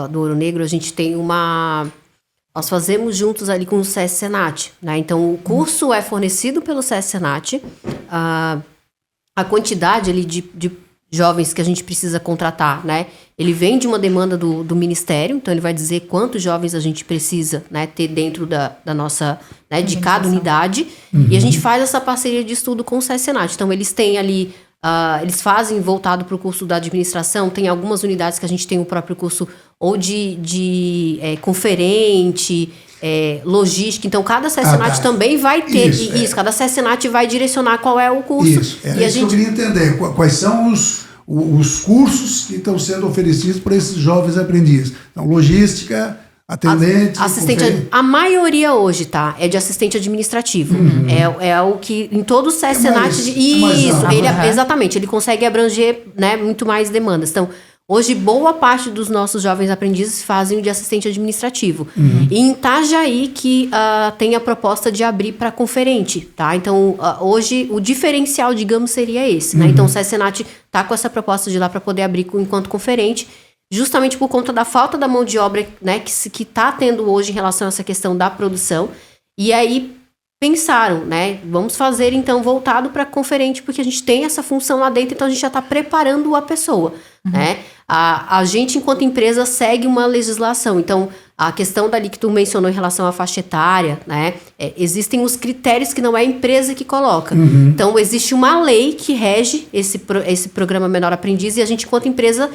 do Ouro Negro, a gente tem nós fazemos juntos ali com o SES Senat, né? Então o curso é fornecido pelo SES Senat, a quantidade ali de jovens que a gente precisa contratar, né? Ele vem de uma demanda do Ministério, então ele vai dizer quantos jovens a gente precisa, né, ter dentro da nossa, né, de cada unidade, e a gente faz essa parceria de estudo com o SES Senat. Então eles têm ali, eles fazem voltado para o curso da administração, tem algumas unidades que a gente tem o próprio curso ou de conferente, logística, então cada SES Senat também vai ter isso, cada SES Senat vai direcionar qual é o curso. Isso, isso que eu queria entender, quais são os cursos que estão sendo oferecidos para esses jovens aprendizes. Então, logística, Atendente. A maioria hoje, tá? É de assistente administrativo. É o que em todo o Senat. Exatamente. Ele consegue abranger, né, muito mais demandas. Então, hoje, boa parte dos nossos jovens aprendizes fazem o de assistente administrativo. E em Itajaí, que tem a proposta de abrir para conferente, tá? Então, hoje, o diferencial, digamos, seria esse, né? Então, o Senat está com essa proposta de ir lá para poder abrir enquanto conferente, justamente por conta da falta da mão de obra, né, que está tendo hoje em relação a essa questão da produção. E aí, pensaram, né? Vamos fazer, então, voltado para conferente, porque a gente tem essa função lá dentro, então a gente já está preparando a pessoa, né? A gente, enquanto empresa, segue uma legislação. Então, a questão dali que tu mencionou em relação à faixa etária, né? Existem os critérios que não é a empresa que coloca. Então, existe uma lei que rege esse programa Menor Aprendiz e a gente, enquanto empresa,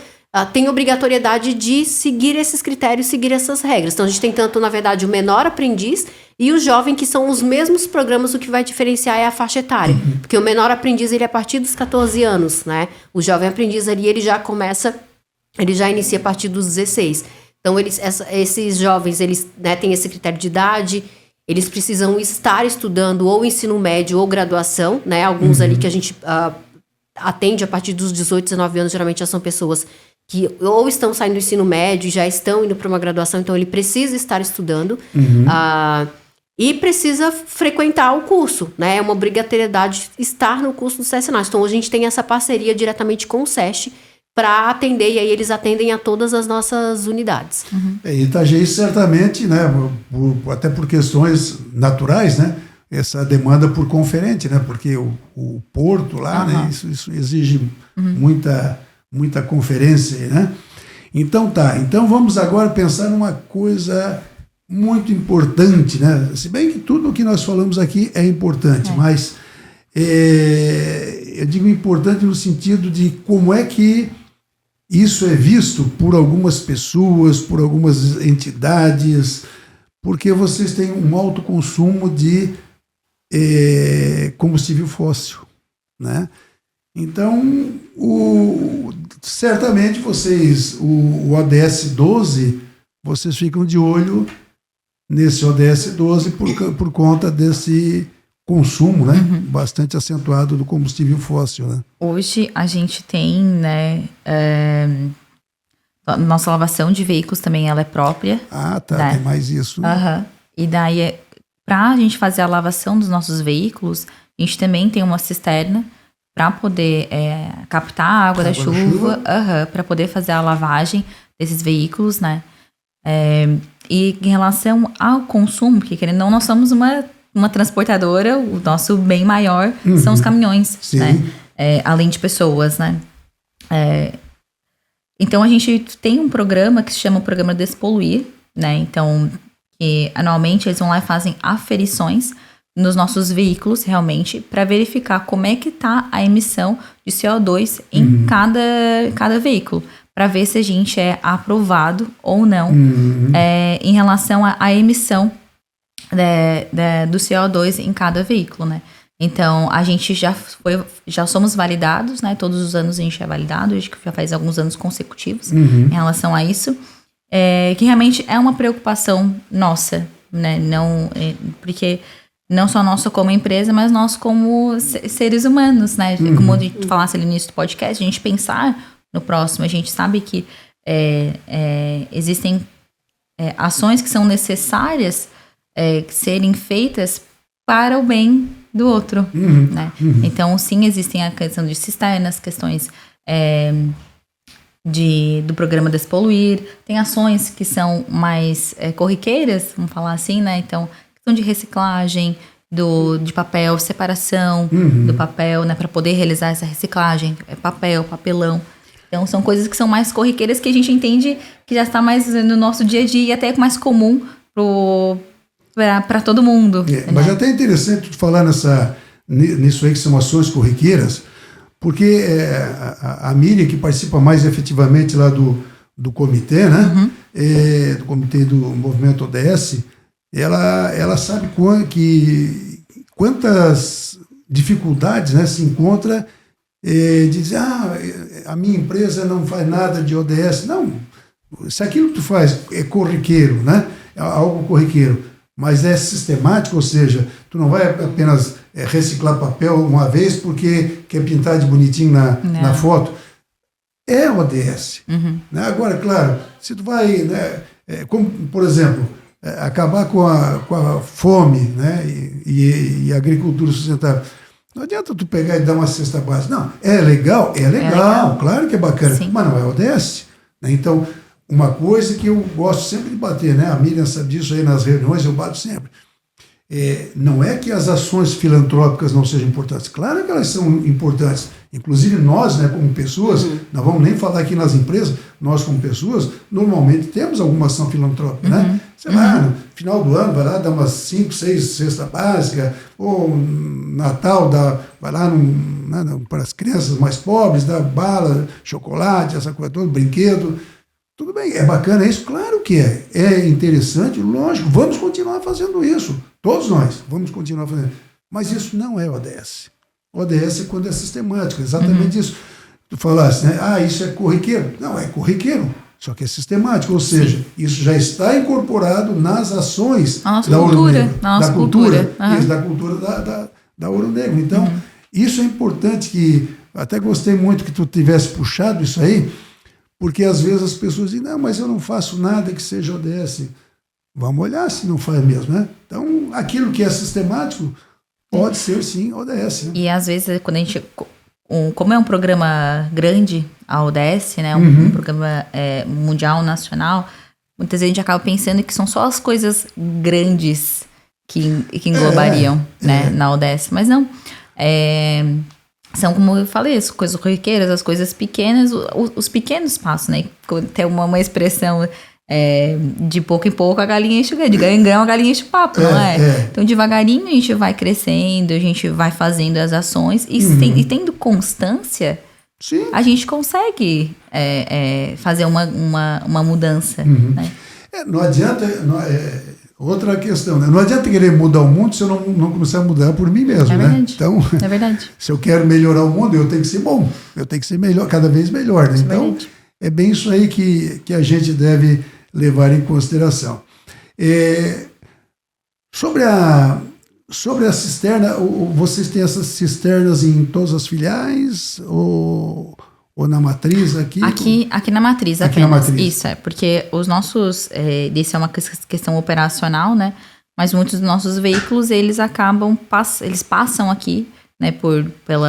tem obrigatoriedade de seguir esses critérios, seguir essas regras. Então, a gente tem tanto, na verdade, o Menor Aprendiz e o jovem, que são os mesmos programas. O que vai diferenciar é a faixa etária. Porque o Menor Aprendiz, ele é a partir dos 14 anos, né? O Jovem Aprendiz ali, ele já inicia a partir dos 16. Então, esses jovens, eles, né, têm esse critério de idade, eles precisam estar estudando ou ensino médio ou graduação, né? Alguns ali que a gente atende a partir dos 18, 19 anos, geralmente já são pessoas que ou estão saindo do ensino médio e já estão indo para uma graduação, então ele precisa estar estudando e precisa frequentar o curso, né? É uma obrigatoriedade estar no curso do Senat. Então, hoje a gente tem essa parceria diretamente com o SESC para atender, e aí eles atendem a todas as nossas unidades. Itajaí, certamente, né, até por questões naturais, né, essa demanda por conferente, né, porque o porto lá, né, isso exige muita conferência, né? Então vamos agora pensar numa coisa muito importante, né? Se bem que tudo o que nós falamos aqui é importante, mas eu digo importante no sentido de como é que isso é visto por algumas pessoas, por algumas entidades, porque vocês têm um alto consumo de combustível fóssil, né? Então, certamente vocês, o ODS 12, vocês ficam de olho nesse ODS 12 por conta desse consumo, né, bastante acentuado do combustível fóssil, né? Hoje a gente tem, né, nossa lavação de veículos também, ela é própria. Né? Tem mais isso. E daí, para a gente fazer a lavação dos nossos veículos, a gente também tem uma cisterna para poder captar a água da chuva. Para poder fazer a lavagem desses veículos, né? E em relação ao consumo, porque querendo ou não, nós somos uma transportadora, o nosso bem maior são os caminhões, né? Além de pessoas, né? Então, a gente tem um programa que se chama o Programa Despoluir, né? Então, que anualmente eles vão lá e fazem aferições nos nossos veículos, realmente, para verificar como é que está a emissão de CO2 em cada veículo, para ver se a gente é aprovado ou não em relação à emissão do CO2 em cada veículo, né? Então, a gente já somos validados, né? Todos os anos a gente é validado, acho que já faz alguns anos consecutivos em relação a isso, que realmente é uma preocupação nossa, né? Porque não só nossa como empresa, mas nós como seres humanos, né? Como a gente falasse ali no início do podcast, a gente pensar no próximo, a gente sabe que existem ações que são necessárias serem feitas para o bem do outro, né? Então, sim, existem a questão de cisternas, questões do programa Despoluir, tem ações que são mais corriqueiras, vamos falar assim, né? Então, questão de reciclagem de papel, separação do papel, né? Para poder realizar essa reciclagem, papel, papelão. Então, são coisas que são mais corriqueiras, que a gente entende que já está mais no nosso dia a dia e até mais comum para todo mundo. Mas é até interessante falar nisso aí, que são ações corriqueiras, porque a Miriam, que participa mais efetivamente lá do comitê, né? Do comitê do Movimento ODS, ela sabe quantas dificuldades, né, se encontra de dizer, a minha empresa não faz nada de ODS. Não, Se aquilo que tu faz é corriqueiro, né? É algo corriqueiro, mas é sistemático, ou seja, tu não vai apenas reciclar papel uma vez porque quer pintar de bonitinho na foto. É ODS. Né? Agora, claro, se tu vai, né, como, por exemplo, acabar com a fome, né, e a agricultura sustentável, não adianta tu pegar e dar uma cesta básica. Não, é legal, claro que é bacana, Sim. mas não é ODS. Né? Então, uma coisa que eu gosto sempre de bater, né? A Miriam sabe disso aí nas reuniões, eu bato sempre. Não é que as ações filantrópicas não sejam importantes. Claro que elas são importantes. Inclusive nós, né, como pessoas, não vamos nem falar aqui nas empresas, nós como pessoas, normalmente temos alguma ação filantrópica, né? Sei lá, no final do ano, vai lá, dá umas 5, 6 cestas básicas, ou Natal, vai lá para as crianças mais pobres, dá bala, chocolate, essa coisa toda, brinquedo. Tudo bem, é bacana isso? Claro que é. É interessante, lógico, vamos continuar fazendo isso. Todos nós vamos continuar fazendo. Mas isso não é ODS. ODS é quando é sistemático, exatamente isso. Tu falasse, né? Isso é corriqueiro. Não, é corriqueiro, só que é sistemático, ou seja, isso já está incorporado nas ações da Ouro Negro. Da cultura. Isso, da cultura da Ouro Negro. Então, isso é importante que, até gostei muito que tu tivesse puxado isso aí, porque às vezes as pessoas dizem, não, mas eu não faço nada que seja ODS. Vamos olhar se não faz mesmo, né? Então, aquilo que é sistemático pode ser, sim, ODS. Né? E às vezes, quando a gente... como é um programa grande, a ODS, né? Um programa mundial, nacional, muitas vezes a gente acaba pensando que são só as coisas grandes que englobariam né, na ODS. Mas não. São, como eu falei, as coisas corriqueiras, as coisas pequenas, os pequenos passos, né? Tem uma expressão de pouco em pouco a galinha enche o de ganho em ganho a galinha enche o papo, não é? Então, devagarinho a gente vai crescendo, a gente vai fazendo as ações e tendo constância, sim, a gente consegue fazer uma mudança, né? Não adianta... outra questão, né? Não adianta querer mudar o mundo se eu não começar a mudar por mim mesmo, né? Então, é verdade. Se eu quero melhorar o mundo, eu tenho que ser bom, eu tenho que ser melhor, cada vez melhor, né? Então, é bem isso aí que a gente deve levar em consideração. Sobre a cisterna, vocês têm essas cisternas em todas as filiais ou na matriz aqui? Aqui na matriz aqui apenas. Na matriz. Isso, porque os nossos... isso é uma questão operacional, né? Mas muitos dos nossos veículos, eles passam aqui, né? Pela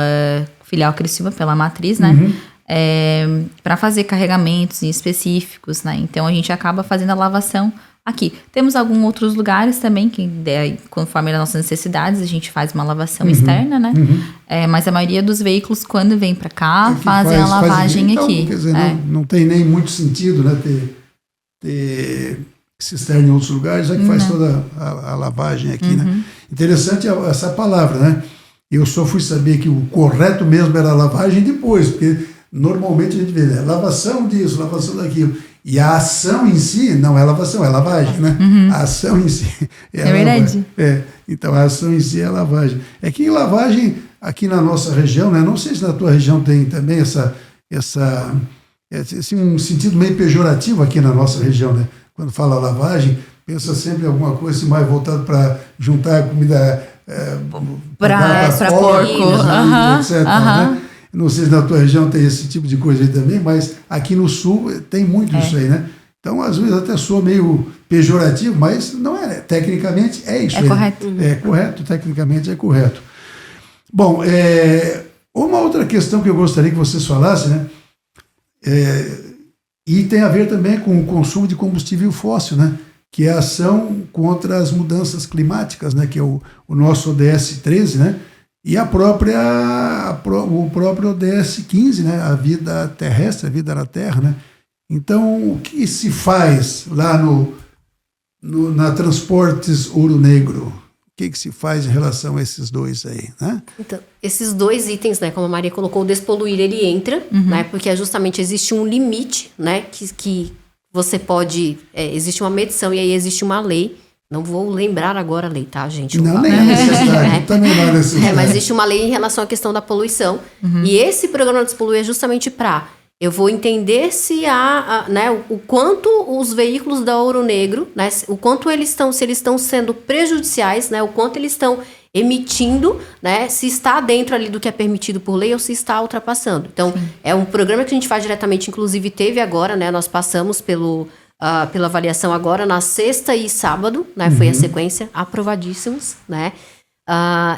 filial Criciúma, pela matriz, né? Para fazer carregamentos específicos, né? Então, a gente acaba fazendo a lavação aqui. Temos alguns outros lugares também, que conforme as nossas necessidades, a gente faz uma lavação externa, né? Mas a maioria dos veículos, quando vem para cá, fazem a lavagem então, aqui. Quer dizer, não tem nem muito sentido, né, ter cisterna em outros lugares, já que faz toda a lavagem aqui, né? Interessante essa palavra, né? Eu só fui saber que o correto mesmo era a lavagem depois, porque normalmente a gente vê, né, lavação disso, lavação daquilo. E a ação em si não é lavação, é lavagem, né? A ação em si é verdade. Então, a ação em si é lavagem. É que em lavagem, aqui na nossa região, né? Não sei se na tua região tem também esse um sentido meio pejorativo aqui na nossa região, né? Quando fala lavagem, pensa sempre em alguma coisa assim, mais voltada para juntar comida para porco, etc. Né? Não sei se na tua região tem esse tipo de coisa aí também, mas aqui no sul tem muito isso aí, né? Então, às vezes até soa meio pejorativo, mas não é. Tecnicamente é isso aí. Correto. É correto, tecnicamente é correto. Bom, uma outra questão que eu gostaria que vocês falassem, né? E tem a ver também com o consumo de combustível fóssil, né? Que é a ação contra as mudanças climáticas, né? Que é o nosso ODS 13, né? E o próprio ODS 15, né? A vida terrestre, a vida na Terra, né? Então, o que se faz lá na Transportes Ouro Negro? O que se faz em relação a esses dois aí, né? Então, esses dois itens, né? Como a Maria colocou, o despoluir, ele entra, né? Porque justamente existe um limite, né? Que você pode... existe uma medição e aí existe uma lei. Não vou lembrar agora a lei, tá, gente? Não, nem é necessário. Também não é necessário. Mas existe uma lei em relação à questão da poluição. E esse programa Despoluir é justamente para eu vou entender se né, o quanto os veículos da Ouro Negro, né, o quanto se eles estão sendo prejudiciais, né, o quanto eles estão emitindo, né, se está dentro ali do que é permitido por lei ou se está ultrapassando. Então, é um programa que a gente faz diretamente, inclusive teve agora, né, nós passamos pela avaliação agora na sexta e sábado, né, foi a sequência, aprovadíssimos, né,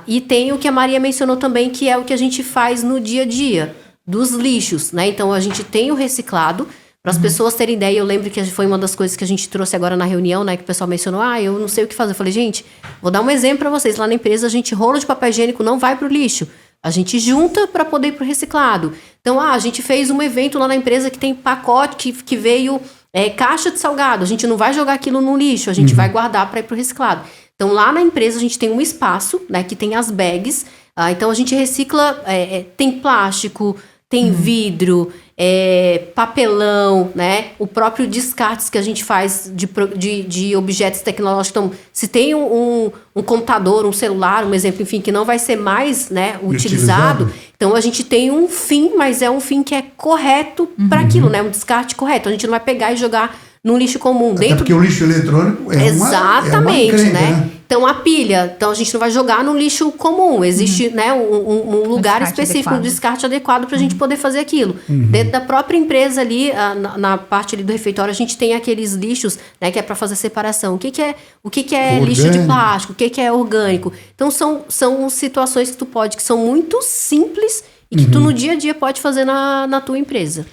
e tem o que a Maria mencionou também, que é o que a gente faz no dia a dia, dos lixos, né? Então a gente tem o reciclado, para as pessoas terem ideia. Eu lembro que foi uma das coisas que a gente trouxe agora na reunião, né? Que o pessoal mencionou, eu não sei o que fazer. Eu falei, gente, vou dar um exemplo para vocês. Lá na empresa, rolo de papel higiênico não vai para o lixo. A gente junta para poder ir para o reciclado. Então, a gente fez um evento lá na empresa que tem pacote, que veio caixa de salgado. A gente não vai jogar aquilo no lixo, a gente vai guardar para ir para o reciclado. Então, lá na empresa, a gente tem um espaço, né? Que tem as bags. Então, a gente recicla, tem plástico, tem vidro, papelão, né? O próprio descartes que a gente faz de objetos tecnológicos. Então, se tem um computador, um celular, um exemplo, enfim, que não vai ser mais, né, utilizado, então a gente tem um fim, mas é um fim que é correto para aquilo, né? Um descarte correto. A gente não vai pegar e jogar no lixo comum. Até porque o lixo eletrônico exatamente, uma encrenca, né? Então, a pilha, então a gente não vai jogar no lixo comum. Existe, né, um lugar específico, um descarte adequado para a gente poder fazer aquilo. Dentro da própria empresa ali, na parte ali do refeitório, a gente tem aqueles lixos, né, que é para fazer separação. O que é lixo de plástico? O que é orgânico? Então, são situações que são muito simples e que tu no dia a dia pode fazer na tua empresa.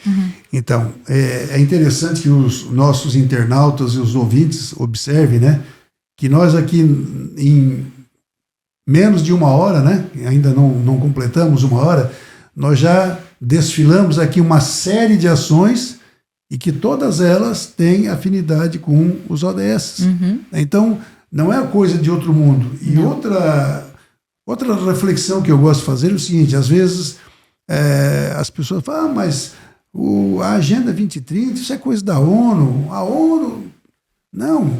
Então, é interessante que os nossos internautas e os ouvintes observem, né, que nós aqui em menos de 1 hora, né, ainda não completamos 1 hora, nós já desfilamos aqui uma série de ações e que todas elas têm afinidade com os ODS. Então, não é coisa de outro mundo. E outra reflexão que eu gosto de fazer é o seguinte: às vezes as pessoas falam, mas a Agenda 2030, isso é coisa da ONU. A ONU... Não,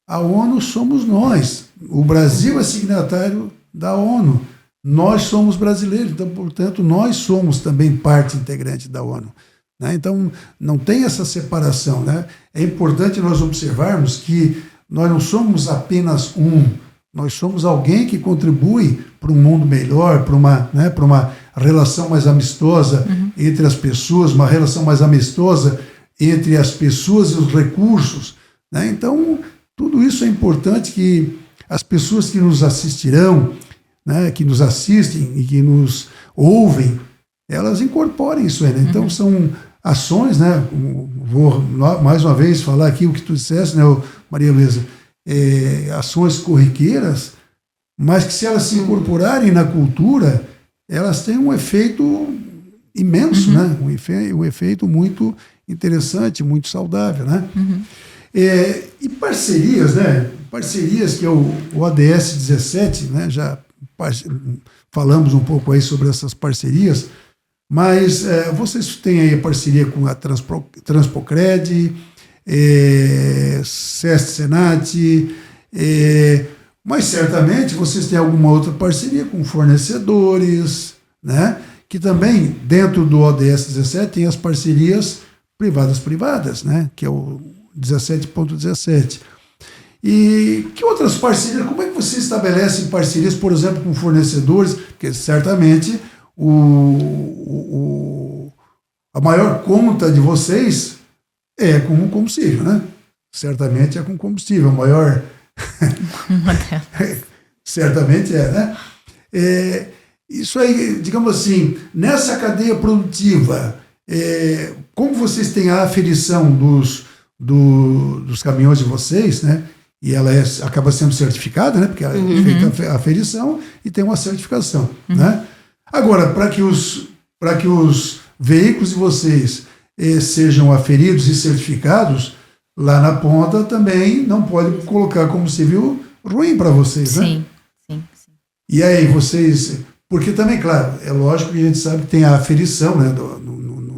a ONU somos nós. O Brasil é signatário da ONU. Nós somos brasileiros, então, portanto, nós somos também parte integrante da ONU. Né? Então, não tem essa separação. Né? É importante nós observarmos que nós não somos apenas nós somos alguém que contribui para um mundo melhor, para uma relação mais amistosa entre as pessoas, uma relação mais amistosa entre as pessoas e os recursos. Né? Então, tudo isso é importante que as pessoas que nos assistirão, né, que nos assistem e que nos ouvem, elas incorporem isso aí. Né? Então, são ações, né? Vou mais uma vez falar aqui o que tu disseste, né, Maria Luísa, ações corriqueiras, mas que se elas se incorporarem na cultura, elas têm um efeito imenso, né? Um efeito muito interessante, muito saudável, né? E parcerias, né? Parcerias que é o ODS 17, né? Já falamos um pouco aí sobre essas parcerias, mas vocês têm aí a parceria com a Transpocred, SESC Senat, mas certamente vocês têm alguma outra parceria com fornecedores, né? Que também dentro do ODS 17 tem as parcerias privadas, né? Que é o 17.17. E que outras parcerias, como é que você estabelece parcerias, por exemplo, com fornecedores? Porque certamente a maior conta de vocês é com combustível, né? Certamente é com combustível, a maior... certamente né? Isso aí, digamos assim, nessa cadeia produtiva, como vocês têm a aferição dos caminhões de vocês, né? E ela acaba sendo certificada, né? Porque é feita a aferição e tem uma certificação, né? Agora, para que os veículos de vocês sejam aferidos e certificados, lá na ponta também não pode colocar combustível ruim para vocês, né? Sim. E aí vocês... Porque também, claro, é lógico que a gente sabe que tem a aferição, né,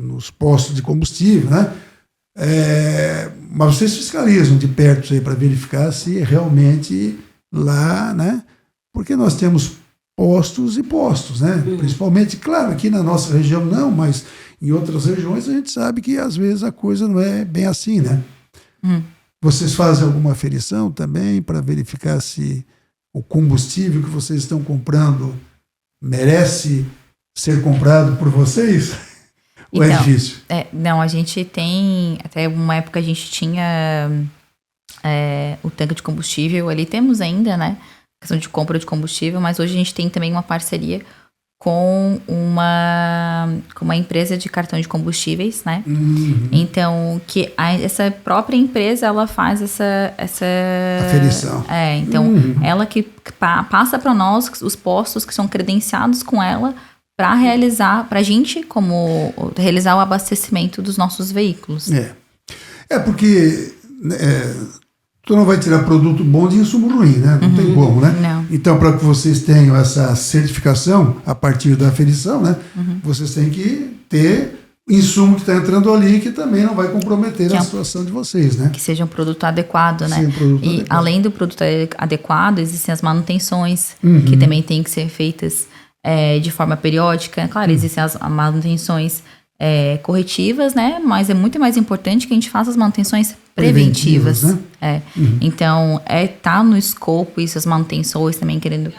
nos postos de combustível, né? Mas vocês fiscalizam de perto isso aí para verificar se realmente lá, né? Porque nós temos postos e postos, né? Principalmente, claro, aqui na nossa região não, mas em outras regiões, a gente sabe que às vezes a coisa não é bem assim, né? Vocês fazem alguma aferição também para verificar se o combustível que vocês estão comprando merece ser comprado por vocês? Ou então, é difícil? Não, a gente tem... Até uma época a gente tinha o tanque de combustível. Ali temos ainda, né? Questão de compra de combustível. Mas hoje a gente tem também uma parceria com uma empresa de cartão de combustíveis, né? Então, essa própria empresa, ela faz essa aferição. Então, ela que passa para nós os postos que são credenciados com ela para realizar, para a gente, como realizar o abastecimento dos nossos veículos. Porque tu não vai tirar produto bom de insumo ruim, né? Não tem como, né? Não. Então, para que vocês tenham essa certificação a partir da aferição, né? Vocês têm que ter insumo que está entrando ali que também não vai comprometer a situação de vocês, né? Que seja um produto adequado, né? Adequado. Além do produto adequado, existem as manutenções que também têm que ser feitas de forma periódica. Claro, existem as manutenções corretivas, né? Mas é muito mais importante que a gente faça as manutenções preventivas. Né? Então, tá no escopo isso, as manutenções também querendo...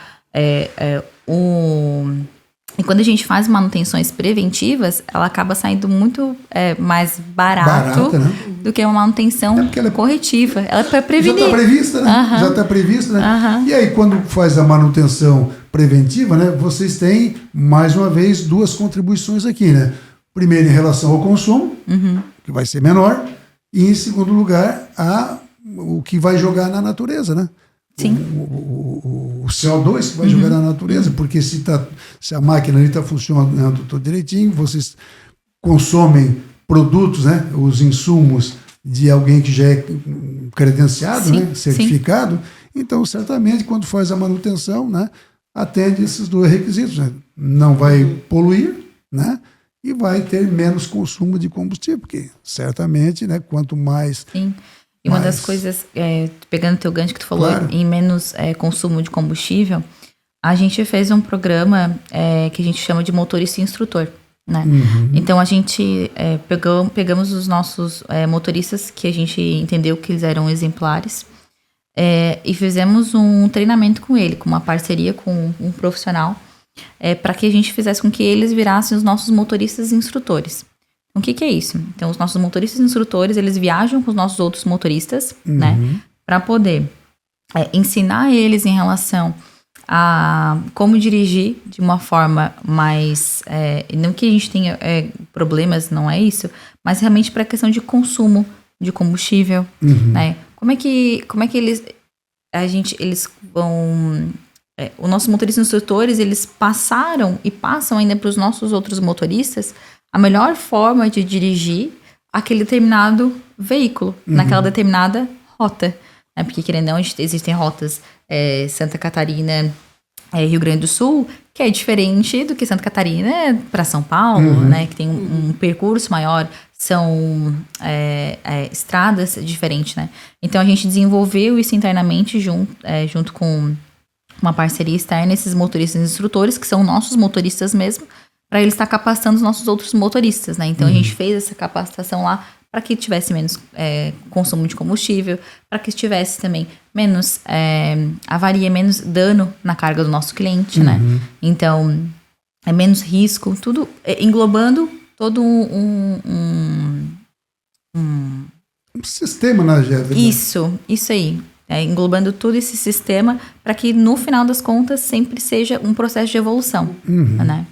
E quando a gente faz manutenções preventivas, ela acaba saindo muito mais barato né? do que uma manutenção corretiva. Ela é para prevenir. Já está prevista, né? Já está prevista, né? E aí, quando faz a manutenção preventiva, né? Vocês têm, mais uma vez, duas contribuições aqui, né? Primeiro, em relação ao consumo, que vai ser menor, e em segundo lugar, o que vai jogar na natureza, né? Sim. O CO2 que vai jogar na natureza, porque se a máquina ali está funcionando tudo direitinho, vocês consomem produtos, né? Os insumos de alguém que já é credenciado, né? Certificado, então certamente quando faz a manutenção, né? Atende esses dois requisitos, né? Não vai poluir, né? E vai ter menos consumo de combustível, porque certamente, né, quanto mais... Sim, e uma das coisas, pegando o teu gancho que tu falou, em menos consumo de combustível, a gente fez um programa que a gente chama de motorista e instrutor, né? Então, a gente pegamos os nossos motoristas, que a gente entendeu que eles eram exemplares, e fizemos um treinamento com ele, com uma parceria com um profissional, para que a gente fizesse com que eles virassem os nossos motoristas e instrutores. Então, o que é isso? Então, os nossos motoristas e instrutores, eles viajam com os nossos outros motoristas, né? Para poder ensinar eles em relação a como dirigir de uma forma mais... não que a gente tenha problemas, não é isso, mas realmente para a questão de consumo de combustível, né? Como é que eles vão... os nossos motoristas instrutores, eles passaram e passam ainda para os nossos outros motoristas a melhor forma de dirigir aquele determinado veículo, naquela determinada rota. Né? Porque, querendo ou não, existem rotas Santa Catarina, Rio Grande do Sul, que é diferente do que Santa Catarina para São Paulo, né? Que tem um percurso maior, são estradas diferentes, né? Então, a gente desenvolveu isso internamente junto com uma parceria externa, esses motoristas e instrutores, que são nossos motoristas mesmo, para eles estar capacitando os nossos outros motoristas, né? Então, a gente fez essa capacitação lá para que tivesse menos consumo de combustível, para que tivesse também menos avaria, menos dano na carga do nosso cliente, né? Então, menos risco, tudo englobando todo um sistema na GEV. Isso aí. Englobando todo esse sistema para que, no final das contas, sempre seja um processo de evolução. Né?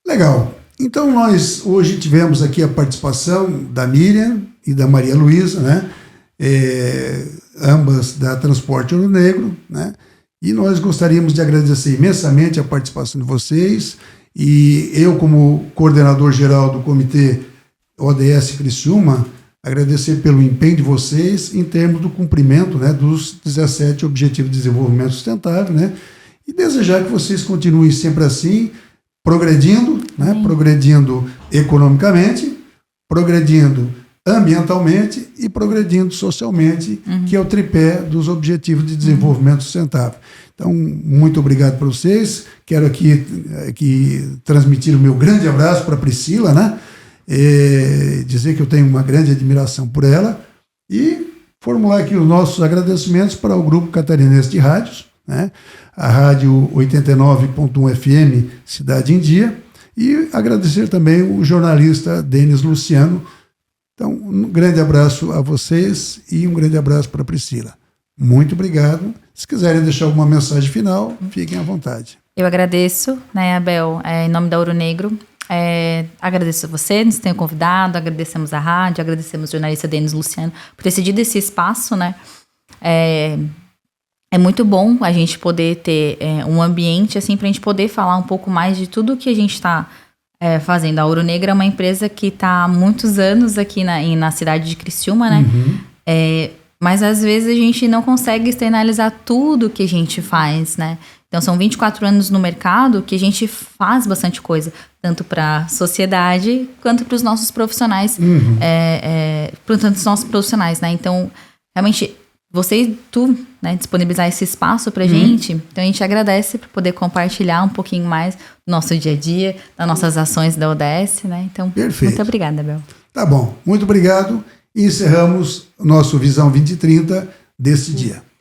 Legal. Então, nós hoje tivemos aqui a participação da Miriam e da Maria Luísa, né? Ambas da Transporte Ouro Negro, né? E nós gostaríamos de agradecer imensamente a participação de vocês, e eu, como coordenador geral do Comitê ODS Criciúma, agradecer pelo empenho de vocês em termos do cumprimento, né, dos 17 Objetivos de Desenvolvimento Sustentável, né, e desejar que vocês continuem sempre assim, progredindo, né, progredindo economicamente, progredindo ambientalmente e progredindo socialmente, que é o tripé dos Objetivos de Desenvolvimento Sustentável. Então, muito obrigado para vocês. Quero aqui transmitir o meu grande abraço para a Priscila, né? Dizer que eu tenho uma grande admiração por ela e formular aqui os nossos agradecimentos para o Grupo Catarinense de Rádios, né? A Rádio 89.1 FM Cidade em Dia, e agradecer também o jornalista Denis Luciano. Então, um grande abraço a vocês e um grande abraço para a Priscila. Muito obrigado. Se quiserem deixar alguma mensagem final, fiquem à vontade. Eu agradeço, né, Abel, em nome da Ouro Negro. Agradeço a você, nos tenha convidado, agradecemos a rádio, agradecemos o jornalista Denis Luciano por ter cedido esse espaço, né? É muito bom a gente poder ter um ambiente assim para a gente poder falar um pouco mais de tudo que a gente está fazendo. A Ouro Negro é uma empresa que está há muitos anos aqui na cidade de Criciúma, né? Mas às vezes a gente não consegue externalizar tudo que a gente faz, né? Então são 24 anos no mercado que a gente faz bastante coisa, tanto para a sociedade quanto para os nossos profissionais, tanto os nossos profissionais, né? Então, realmente, você e tu, né, disponibilizar esse espaço pra gente, então a gente agradece por poder compartilhar um pouquinho mais do nosso dia a dia, das nossas ações da ODS, né? Então, perfeito. Muito obrigada, Abel. Tá bom, muito obrigado. E encerramos o nosso Visão 2030 deste dia.